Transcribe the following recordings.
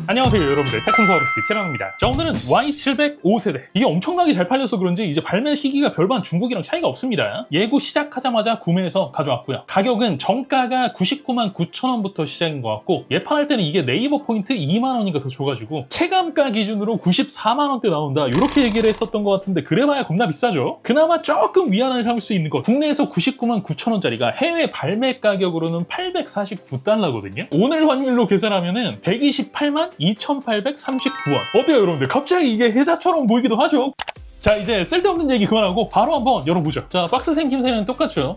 안녕하세요 여러분들, 테크노사우루스 티라노입니다. 자, 오늘은 Y700 5세대, 이게 엄청나게 잘 팔려서 그런지 이제 발매 시기가 별반 중국이랑 차이가 없습니다. 예고 시작하자마자 구매해서 가져왔고요. 가격은 정가가 99만 9천 원부터 시작인 것 같고, 예판할 때는 이게 네이버 포인트 2만 원인가 더 줘가지고 체감가 기준으로 94만 원대 나온다, 이렇게 얘기를 했었던 것 같은데 그래봐야 겁나 비싸죠. 그나마 조금 위안을 삼을 수 있는 것, 국내에서 99만 9천 원짜리가 해외 발매 가격으로는 849달러거든요 오늘 환율로 계산하면은 128만 2,839원. 어때요 여러분들? 갑자기 이게 혜자처럼 보이기도 하죠. 자, 이제 쓸데없는 얘기 그만하고 바로 한번 열어보죠. 자, 박스 생김새는 똑같죠.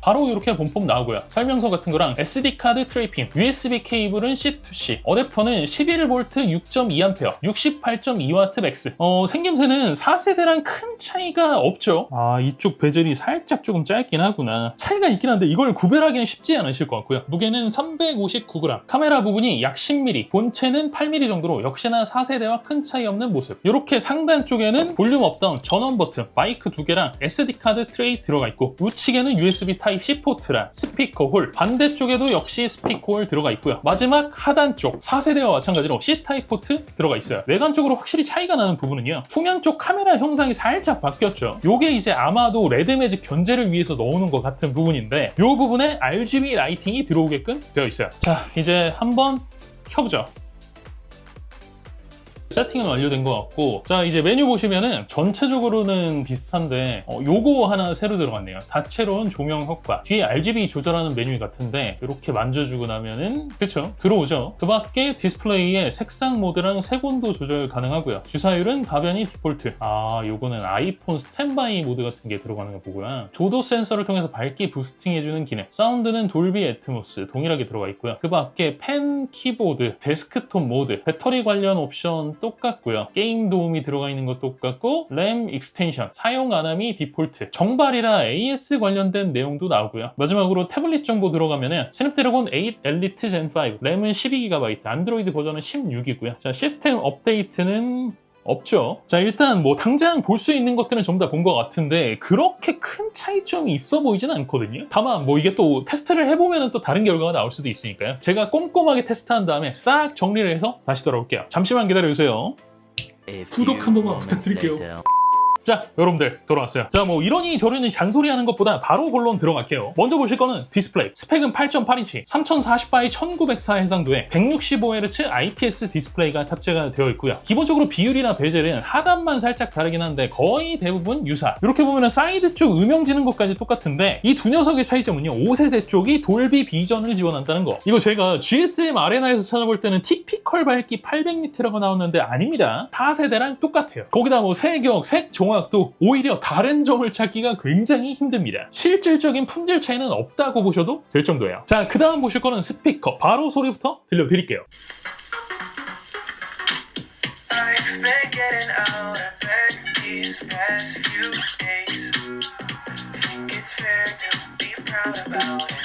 바로 이렇게 본품 나오고요. 설명서 같은 거랑 SD카드 트레이핑, USB 케이블은 C2C, 어댑터는 11V 6.2A, 68.2W 맥스. 생김새는 4세대랑 큰 차이가 없죠. 아, 이쪽 베젤이 살짝 조금 짧긴 하구나. 차이가 있긴 한데 이걸 구별하기는 쉽지 않으실 것 같고요. 무게는 359g, 카메라 부분이 약 10mm, 본체는 8mm 정도로 역시나 4세대와 큰 차이 없는 모습. 이렇게 상단 쪽에는 볼륨 업다운 전원 버튼, 마이크 2개랑 SD카드 트레이 들어가 있고, 우측에는 USB Type-C 포트랑 스피커 홀, 반대쪽에도 역시 스피커 홀 들어가 있고요. 마지막 하단 쪽 4세대와 마찬가지로 C-타입 포트 들어가 있어요. 외관적으로 확실히 차이가 나는 부분은요, 후면 쪽 카메라 형상이 살짝 바뀌었죠. 요게 이제 아마도 레드 매직 견제를 위해서 넣어놓은 것 같은 부분인데, 요 부분에 RGB 라이팅이 들어오게끔 되어 있어요. 자, 이제 한번 켜보죠. 세팅은 완료된 것 같고, 자, 이제 메뉴 보시면은 전체적으로는 비슷한데 요거 하나 새로 들어갔네요. 다채로운 조명 효과. 뒤에 RGB 조절하는 메뉴 같은데 이렇게 만져주고 나면은 그쵸? 들어오죠. 그 밖에 디스플레이에 색상 모드랑 색온도 조절 가능하고요. 주사율은 가변이 디폴트. 아, 요거는 아이폰 스탠바이 모드 같은 게 들어가는 거 보고요. 조도 센서를 통해서 밝기 부스팅 해주는 기능. 사운드는 돌비 애트모스 동일하게 들어가 있고요. 그 밖에 펜, 키보드, 데스크톱 모드, 배터리 관련 옵션 똑같고요. 게임 도움이 들어가 있는 것 똑같고, 램 익스텐션, 사용 안함이 디폴트, 정발이라 AS 관련된 내용도 나오고요. 마지막으로 태블릿 정보 들어가면은 스냅드래곤 8 엘리트 젠 5, 램은 12GB, 안드로이드 버전은 16이고요. 자, 시스템 업데이트는 없죠. 자, 일단 뭐 당장 볼 수 있는 것들은 전부 다 본 것 같은데 그렇게 큰 차이점이 있어 보이진 않거든요. 다만 뭐 이게 또 테스트를 해보면 또 다른 결과가 나올 수도 있으니까요. 제가 꼼꼼하게 테스트한 다음에 싹 정리를 해서 다시 돌아올게요. 잠시만 기다려주세요. 구독 한 번만 부탁드릴게요. 자, 여러분들 돌아왔어요. 자, 뭐 이러니 저러니 잔소리하는 것보다 바로 본론 들어갈게요. 먼저 보실 거는 디스플레이. 스펙은 8.8인치 3040x 1904 해상도에 165Hz IPS 디스플레이가 탑재가 되어 있고요. 기본적으로 비율이나 베젤은 하단만 살짝 다르긴 한데 거의 대부분 유사. 이렇게 보면 사이드 쪽 음영 지는 것까지 똑같은데 이 두 녀석의 차이점은요, 5세대 쪽이 돌비 비전을 지원한다는 거. 이거 제가 GSM 아레나에서 찾아볼 때는 티피컬 밝기 800니트라고 나왔는데 아닙니다. 4세대랑 똑같아요. 거기다 뭐 색역, 색 종합도 오히려 다른 점을 찾기가 굉장히 힘듭니다. 실질적인 품질 차이는 없다고 보셔도 될 정도예요. 자, 그 다음 보실 거는 스피커. 바로 소리부터 들려드릴게요. It's fair to be proud about it.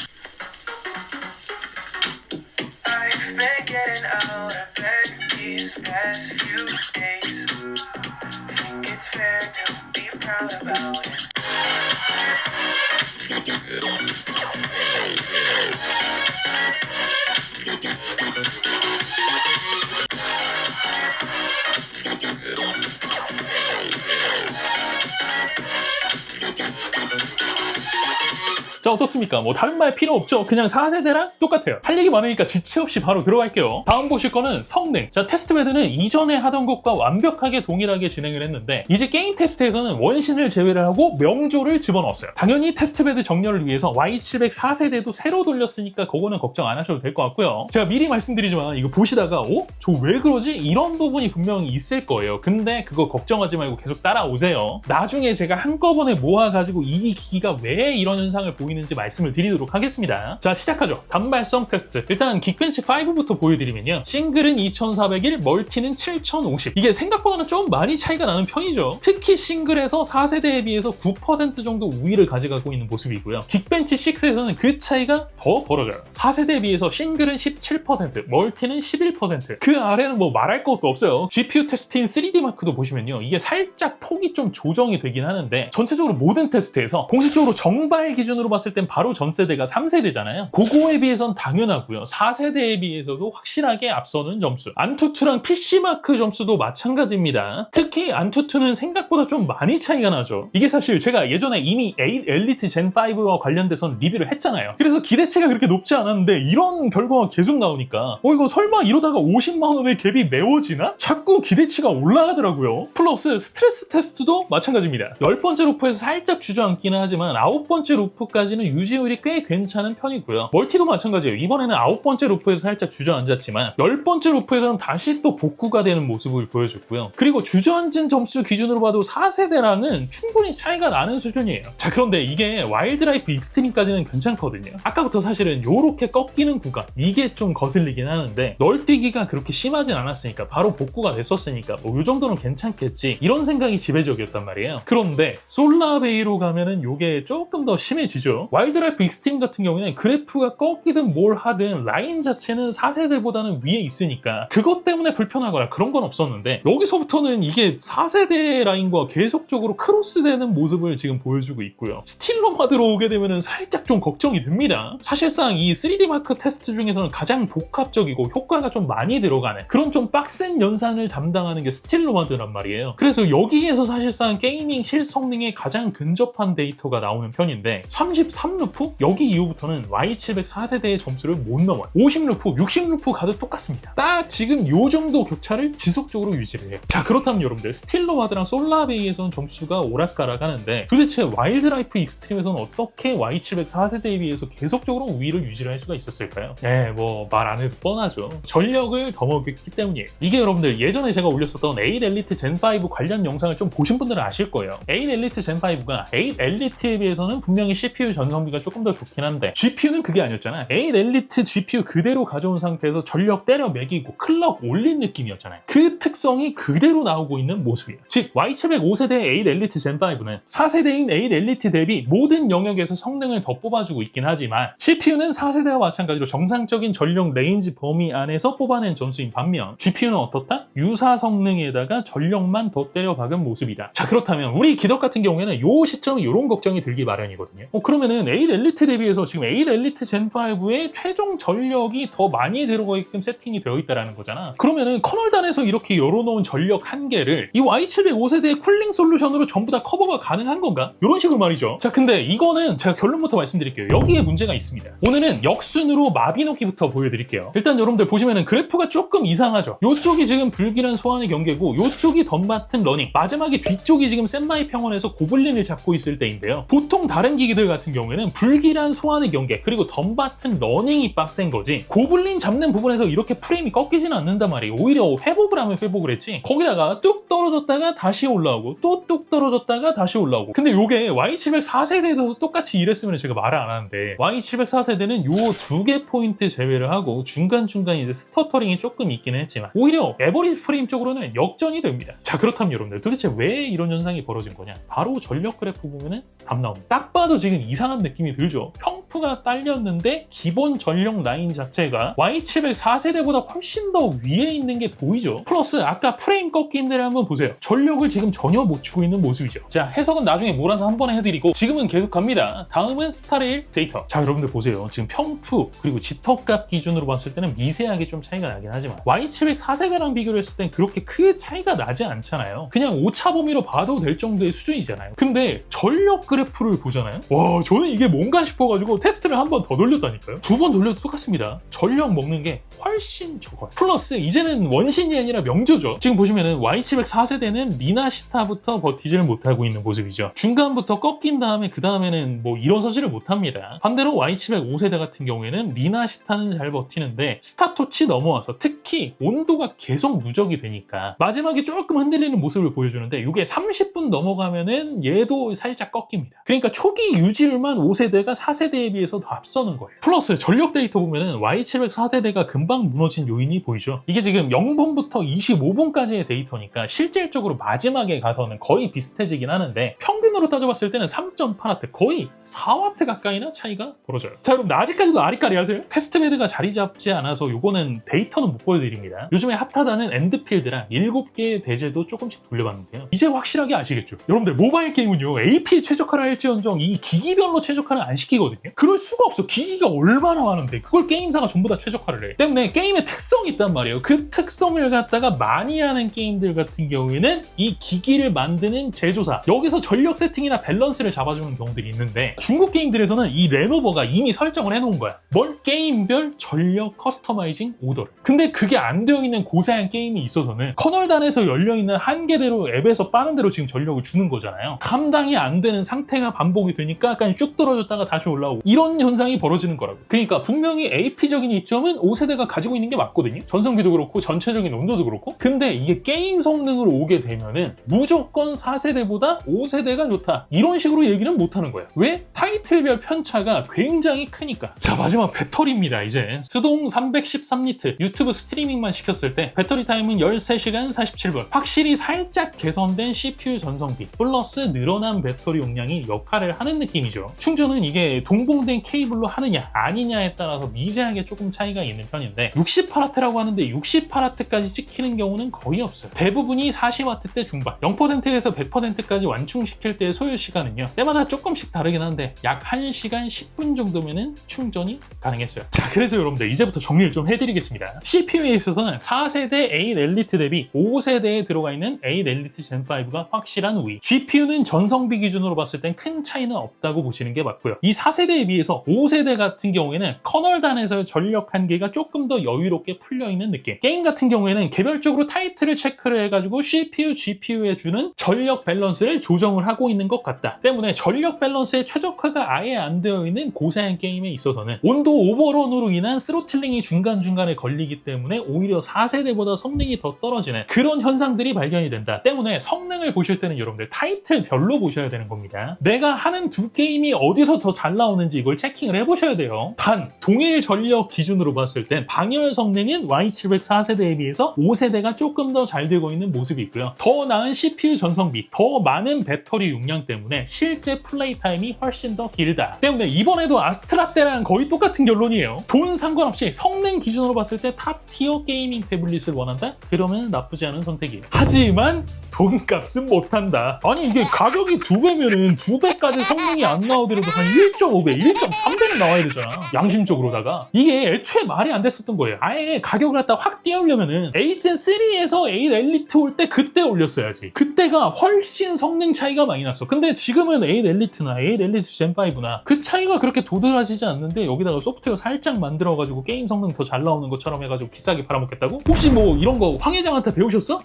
자, 어떻습니까? 뭐 다른 말 필요 없죠? 그냥 4세대랑 똑같아요. 할 얘기 많으니까 지체 없이 바로 들어갈게요. 다음 보실 거는 성능. 자, 테스트베드는 이전에 하던 것과 완벽하게 동일하게 진행을 했는데 이제 게임 테스트에서는 원신을 제외를 하고 명조를 집어넣었어요. 당연히 테스트베드 정렬을 위해서 Y700 4세대도 새로 돌렸으니까 그거는 걱정 안 하셔도 될 것 같고요. 제가 미리 말씀드리지만 이거 보시다가 저 왜 그러지? 이런 부분이 분명히 있을 거예요. 근데 그거 걱정하지 말고 계속 따라오세요. 나중에 제가 한꺼번에 모아가지고 이 기기가 왜 이런 현상을 보이는지 말씀을 드리도록 하겠습니다. 자, 시작하죠. 단발성 테스트. 일단 긱벤치 5부터 보여드리면요, 싱글은 2401, 멀티는 7050. 이게 생각보다는 좀 많이 차이가 나는 편이죠. 특히 싱글에서 4세대에 비해서 9% 정도 우위를 가져가고 있는 모습이고요. 긱벤치 6에서는 그 차이가 더 벌어져요. 4세대에 비해서 싱글은 17%, 멀티는 11%. 그 아래는 뭐 말할 것도 없어요. GPU 테스트인 3D 마크도 보시면요, 이게 살짝 폭이 좀 조정이 되긴 하는데 전체적으로 모든 테스트에서 공식적으로 정발 기준으로 봤을 땐 바로 전 세대가 3세대잖아요. 그거에 비해선 당연하고요. 4세대에 비해서도 확실하게 앞서는 점수. 안투투랑 PC마크 점수도 마찬가지입니다. 특히 안투투는 생각보다 좀 많이 차이가 나죠. 이게 사실 제가 예전에 이미 8 엘리트 젠 5와 관련돼서 리뷰를 했잖아요. 그래서 기대치가 그렇게 높지 않았는데 이런 결과가 계속 나오니까 이거 설마 이러다가 50만 원의 갭이 메워지나? 자꾸 기대치가 올라가더라고요. 플러스 스트레스 테스트도 마찬가지입니다. 10번째 루프에서 살짝 주저앉기는 하지만 9번째 루프까지는 유지율이 꽤 괜찮은 편이고요. 멀티도 마찬가지예요. 이번에는 9번째 루프에서 살짝 주저앉았지만 10번째 루프에서는 다시 또 복구가 되는 모습을 보여줬고요. 그리고 주저앉은 점수 기준으로 봐도 4세대랑은 충분히 차이가 나는 수준이에요. 자, 그런데 이게 와일드라이프 익스트림까지는 괜찮거든요. 아까부터 사실은 요렇게 꺾이는 구간, 이게 좀 거슬리긴 하는데 널뛰기가 그렇게 심하진 않았으니까 바로 복구가 됐었으니까 뭐 요 정도는 괜찮겠지, 이런 생각이 지배적이었단 말이에요. 그런데 솔라베이로 가면은 요게 조금 더 심해지죠. 와일드라이프 익스트림 같은 경우에는 그래프가 꺾이든 뭘 하든 라인 자체는 4세대보다는 위에 있으니까 그것 때문에 불편하거나 그런 건 없었는데, 여기서부터는 이게 4세대 라인과 계속적으로 크로스되는 모습을 지금 보여주고 있고요. 스틸로마드로 오게 되면은 살짝 좀 걱정이 됩니다. 사실상 이 3D 마크 테스트 중에서는 가장 복합적이고 효과가 좀 많이 들어가는 그런 좀 빡센 연산을 담당하는 게 스틸로마드란 말이에요. 그래서 여기에서 사실상 게이밍 실성능에 가장 근접한 데이터가 나오는 편인데 33루프? 여기 이후부터는 Y700 4세대의 점수를 못 넘어요. 50루프, 60루프 가도 똑같습니다. 딱 지금 요 정도 격차를 지속적으로 유지를 해요. 자, 그렇다면 여러분들 스틸로마드랑 솔라베이에서는 점수가 오락가락 하는데 도대체 와일드라이프 익스트림에서는 어떻게 Y700 4세대에 비해서 계속적으로 우위를 유지를 할 수가 있었을까요? 네, 뭐 말 안 해도 뻔하죠. 전력을 더 먹였기 때문이에요. 이게 여러분들 예전에 제가 올렸었던 8 엘리트 젠5 관련 영상을 좀 보신 분들은 아실 거예요. 8 엘리트 젠5가 8 엘리트에 비해서는 분명히 CPU 전성비가 조금 더 좋긴 한데 GPU는 그게 아니었잖아. 8 엘리트 GPU 그대로 가져온 상태에서 전력 때려 매기고 클럭 올린 느낌이었잖아요. 그 특성이 그대로 나오고 있는 모습이에요. 즉 Y700 5세대 8 엘리트 젠5는 4세대인 8 엘리트 대비 모든 영역에서 성능을 더 뽑아주고 있긴 하지만 CPU는 4세대와 마찬가지로 정상적인 전력 레인지 범위 안에서 뽑아낸 점수인 반면 GPU는 어떻다? 유사 성능에다가 전력만 더 때려 박은 모습이다. 자, 그렇다면 우리 기덕 같은 경우에는 요 시점에 이런 걱정이 들기 마련이거든요. 그러면은 8 엘리트 대비해서 지금 8 엘리트 젠5의 최종 전력이 더 많이 들어가게끔 세팅이 되어 있다는 거잖아. 그러면은 커널단에서 이렇게 열어놓은 전력 한계를 이 Y700 5세대의 쿨링 솔루션으로 전부 다 커버가 가능한 건가? 이런 식으로 말이죠. 자, 근데 이거는 제가 결론부터 말씀드릴게요. 여기에 문제가 있습니다. 오늘은 역순으로 마비노기부터 보여드릴게요. 일단 여러분들 보시면은 그래프가 조금 이상하죠. 요쪽이 지금 불길한 소환의 경계고 요쪽이 덤바튼 러닝, 마지막에 뒤쪽이 지금 센마이 평원에서 고블린을 잡고 있을 때인데요. 보통 다른 기기들 같은 경우에는 불길한 소환의 경계 그리고 덤바튼 러닝이 빡센 거지 고블린 잡는 부분에서 이렇게 프레임이 꺾이지는 않는단 말이에요. 오히려 회복을 하면 회복을 했지 거기다가 뚝 떨어졌다가 다시 올라오고 또 뚝 떨어졌다가 다시 올라오고. 근데 요게 Y700 4세대에도 똑같이 이랬으면 제가 말을 안 하는데 Y700 4세대는 요 두 개 포인트 제외를 하고 중간중간 이제 스터터링이 조금 있기는 했지만 오히려 에버리지 프레임 쪽으로는 역전이 됩니다. 자, 그렇다면 여러분들 도대체 왜 이런 현상이 벌어진 거냐? 바로 전력 그래프 보면은 답 나옵니다. 딱 봐도 지금 이상한 느낌이 들죠. 평프가 딸렸는데 기본 전력 라인 자체가 Y700 4세대보다 훨씬 더 위에 있는 게 보이죠. 플러스 아까 프레임 꺾인 데를 한번 보세요. 전력을 지금 전혀 못 주고 있는 모습이죠. 자, 해석은 나중에 몰아서 한 번에 해드리고 지금은 계속 갑니다. 다음은 스타레일 데이터. 자, 여러분들 보세요. 지금 평프 그리고 지터값 기준으로 봤을 때는 미세하게 좀 차이가 나긴 하지만 Y700 4세대랑 비교를 했을 땐 그렇게 크게 차이가 나지 않잖아요. 그냥 오차 범위로 봐도 될 정도의 수준이잖아요. 근데 전력 그래프를 보잖아요. 와, 저는 이게 뭔가 싶어가지고 테스트를 한 번 더 돌렸다니까요. 두 번 돌려도 똑같습니다. 전력 먹는 게 훨씬 적어요. 플러스 이제는 원신이 아니라 명조죠. 지금 보시면은 Y700 4세대는 미나시타부터 버티지를 못하고 있는 모습이죠. 중간부터 꺾인 다음에 그 다음에는 뭐 일어서지를 못합니다. 반대로 Y700 5세대 같은 경우에는 미나시타는 잘 버티는데 스타토치 넘어와서 특히 온도가 계속 누적이 되니까 마지막에 조금 흔들리는 모습을 보여주는데 이게 30분 넘어가면은 얘도 살짝 꺾입니다. 그러니까 초기 유지율만 5세대가 4세대에 4세대에 비해서 더 앞서는 거예요. 플러스 전력 데이터 보면은 Y700 4세대가 금방 무너진 요인이 보이죠. 이게 지금 0분부터 25분까지의 데이터니까 실질적으로 마지막에 가서는 거의 비슷해지긴 하는데 평균으로 따져봤을 때는 3.8W 거의 4W 가까이나 차이가 벌어져요. 자, 여러분 아직까지도 아리까리 하세요? 테스트베드가 자리 잡지 않아서 요거는 데이터는 못 보여드립니다. 요즘에 핫하다는 엔드필드랑 7개의 대제도 조금씩 돌려봤는데요. 이제 확실하게 아시겠죠? 여러분들 모바일 게임은요 AP에 최적화를 할지언정 이 기기별로 최적화는 안 시키거든요. 그럴 수가 없어. 기기가 얼마나 많은데 그걸 게임사가 전부 다 최적화를 해. 때문에 게임의 특성이 있단 말이에요. 그 특성을 갖다가 많이 하는 게임들 같은 경우에는 이 기기를 만드는 제조사 여기서 전력 세팅이나 밸런스를 잡아주는 경우들이 있는데 중국 게임들에서는 이 레노버가 이미 설정을 해놓은 거야. 뭘? 게임별 전력 커스터마이징 오더를. 근데 그게 안 되어 있는 고사양 게임이 있어서는 커널단에서 열려있는 한계대로 앱에서 빠는 대로 지금 전력을 주는 거잖아요. 감당이 안 되는 상태가 반복이 되니까 약간 쭉 떨어졌다가 다시 올라오고 이런 현상이 벌어지는 거라고. 그러니까 분명히 AP적인 이점은 5세대가 가지고 있는 게 맞거든요. 전성비도 그렇고 전체적인 온도도 그렇고. 근데 이게 게임 성능으로 오게 되면은 무조건 4세대보다 5세대가 좋다 이런 식으로 얘기는 못하는 거예요. 왜? 타이틀별 편차가 굉장히 크니까. 자, 마지막 배터리입니다. 이제 수동 313리트 유튜브 스트리밍만 시켰을 때 배터리 타임은 13시간 47분. 확실히 살짝 개선된 CPU 전성비 플러스 늘어난 배터리 용량이 역할을 하는 느낌이죠. 충전은 이게 동봉된 케이블로 하느냐 아니냐에 따라서 미세하게 조금 차이가 있는 편인데 68W라고 하는데 68W까지 찍히는 경우는 거의 없어요. 대부분이 40W대 중반 0%에서 100%까지 완충시킬 때의 소요 시간은요 때마다 조금씩 다르긴 한데 약 1시간 10분 정도면은 충전이 가능했어요. 자, 그래서 여러분들 이제부터 정리를 좀 해드리겠습니다. CPU에 있어서는 4세대 8 엘리트 대비 5세대에 들어가 있는 8 엘리트 젠5가 확실한 우위. GPU는 전성비 기준으로 봤을 땐 큰 차이는 없다고 보시는 게 맞고요. 이 4세대에 비해서 5세대 같은 경우에는 커널단에서 전력 한계가 조금 더 여유롭게 풀려있는 느낌. 게임 같은 경우에는 개별적으로 타이틀을 체크를 해가지고 CPU, GPU에 주는 전력 밸런스를 조정을 하고 있는 것 같다. 때문에 전력 밸런스의 최적화가 아예 안 되어 있는 고사양 게임에 있어서는 온도 오버런으로 인한 스로틀링이 중간중간에 걸리기 때문에 오히려 4세대보다 성능이 더 떨어지는 그런 현상들이 발견이 된다. 때문에 성능을 보실 때는 여러분들 타이틀별로 보셔야 되는 겁니다. 내가 하는 두 게임이 어디서 더 잘 나오는지 이걸 체킹을 해보셔야 돼요. 단 동일 전력 기준으로 봤을 땐 방열 성능은 Y700 4세대에 비해서 5세대가 조금 더 잘 되고 있는 모습이 있고요. 더 나은 CPU 전성비, 더 많은 배터리 용량 때문에 실제 플레이 타임이 훨씬 더 길다. 때문에 이번에도 아스트라 때랑 거의 똑같은 결론이에요. 돈 상관없이 성능 기준으로 봤을 때 탑 티어 게이밍 태블릿을 원한다? 그러면 나쁘지 않은 선택이에요. 하지만 돈값은 못한다. 아니 이게 가격이 2배면은 2배까지 성능이 안 나오더라도 한 1.5배, 1.3배는 나와야 되잖아. 양심적으로다가. 이게 애초에 말이 안 됐었던 거예요. 아예 가격을 갖다 확 띄우려면은 H젠3에서 8 엘리트 올 때 그때 올렸어야지. 그때가 훨씬 성능 차이가 많이 났어. 근데 지금은 8 엘리트나 8 엘리트 젠5나 그 차이가 그렇게 도드라지지 않는데 여기다가 소프트웨어 살짝 만들어가지고 게임 성능 더 잘 나오는 것처럼 해가지고 비싸게 팔아먹겠다고? 혹시 뭐 이런 거 황 회장한테 배우셨어?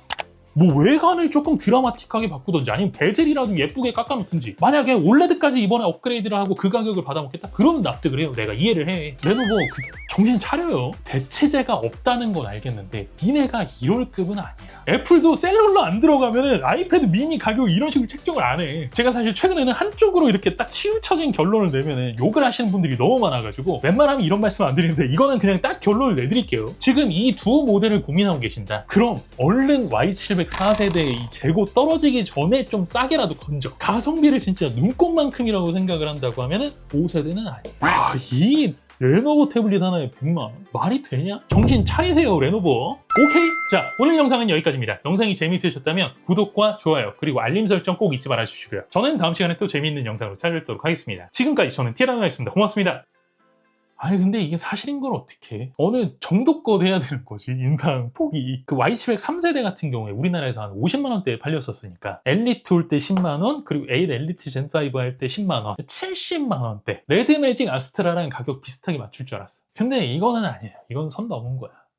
뭐 외관을 조금 드라마틱하게 바꾸던지 아니면 베젤이라도 예쁘게 깎아놓든지. 만약에 올레드까지 이번에 업그레이드를 하고 그 가격을 받아먹겠다? 그러면 납득을 해요. 내가 이해를 해. 레노버 정신 차려요. 대체제가 없다는 건 알겠는데 니네가 이럴 급은 아니야. 애플도 셀룰러 안 들어가면은 아이패드 미니 가격 이런 식으로 책정을 안 해. 제가 사실 최근에는 한쪽으로 이렇게 딱 치우쳐진 결론을 내면은 욕을 하시는 분들이 너무 많아가지고 웬만하면 이런 말씀 안 드리는데 이거는 그냥 딱 결론을 내드릴게요. 지금 이 두 모델을 고민하고 계신다. 그럼 얼른 Y700 4세대의 이 재고 떨어지기 전에 좀 싸게라도 건져. 가성비를 진짜 눈꽃만큼이라고 생각을 한다고 하면은 5세대는 아니에요. 와, 이 레노버 태블릿 하나에 100만 원? 말이 되냐? 정신 차리세요, 레노버. 오케이? 자, 오늘 영상은 여기까지입니다. 영상이 재미있으셨다면 구독과 좋아요 그리고 알림 설정 꼭 잊지 말아주시고요. 저는 다음 시간에 또 재미있는 영상으로 찾아뵙도록 하겠습니다. 지금까지 저는 티라노였습니다. 고맙습니다. 아니 근데 이게 사실인 걸 어떻게 해? 어느 정도껏 해야 되는 거지 인상 폭이. 그 Y700 3세대 같은 경우에 우리나라에서 한 50만 원대에 팔렸었으니까 엘리트 올 때 10만 원 그리고 8 엘리트 젠5 할 때 10만 원 70만 원대 레드 매직 아스트라랑 가격 비슷하게 맞출 줄 알았어. 근데 이거는 아니에요. 이건 선 넘은 거야.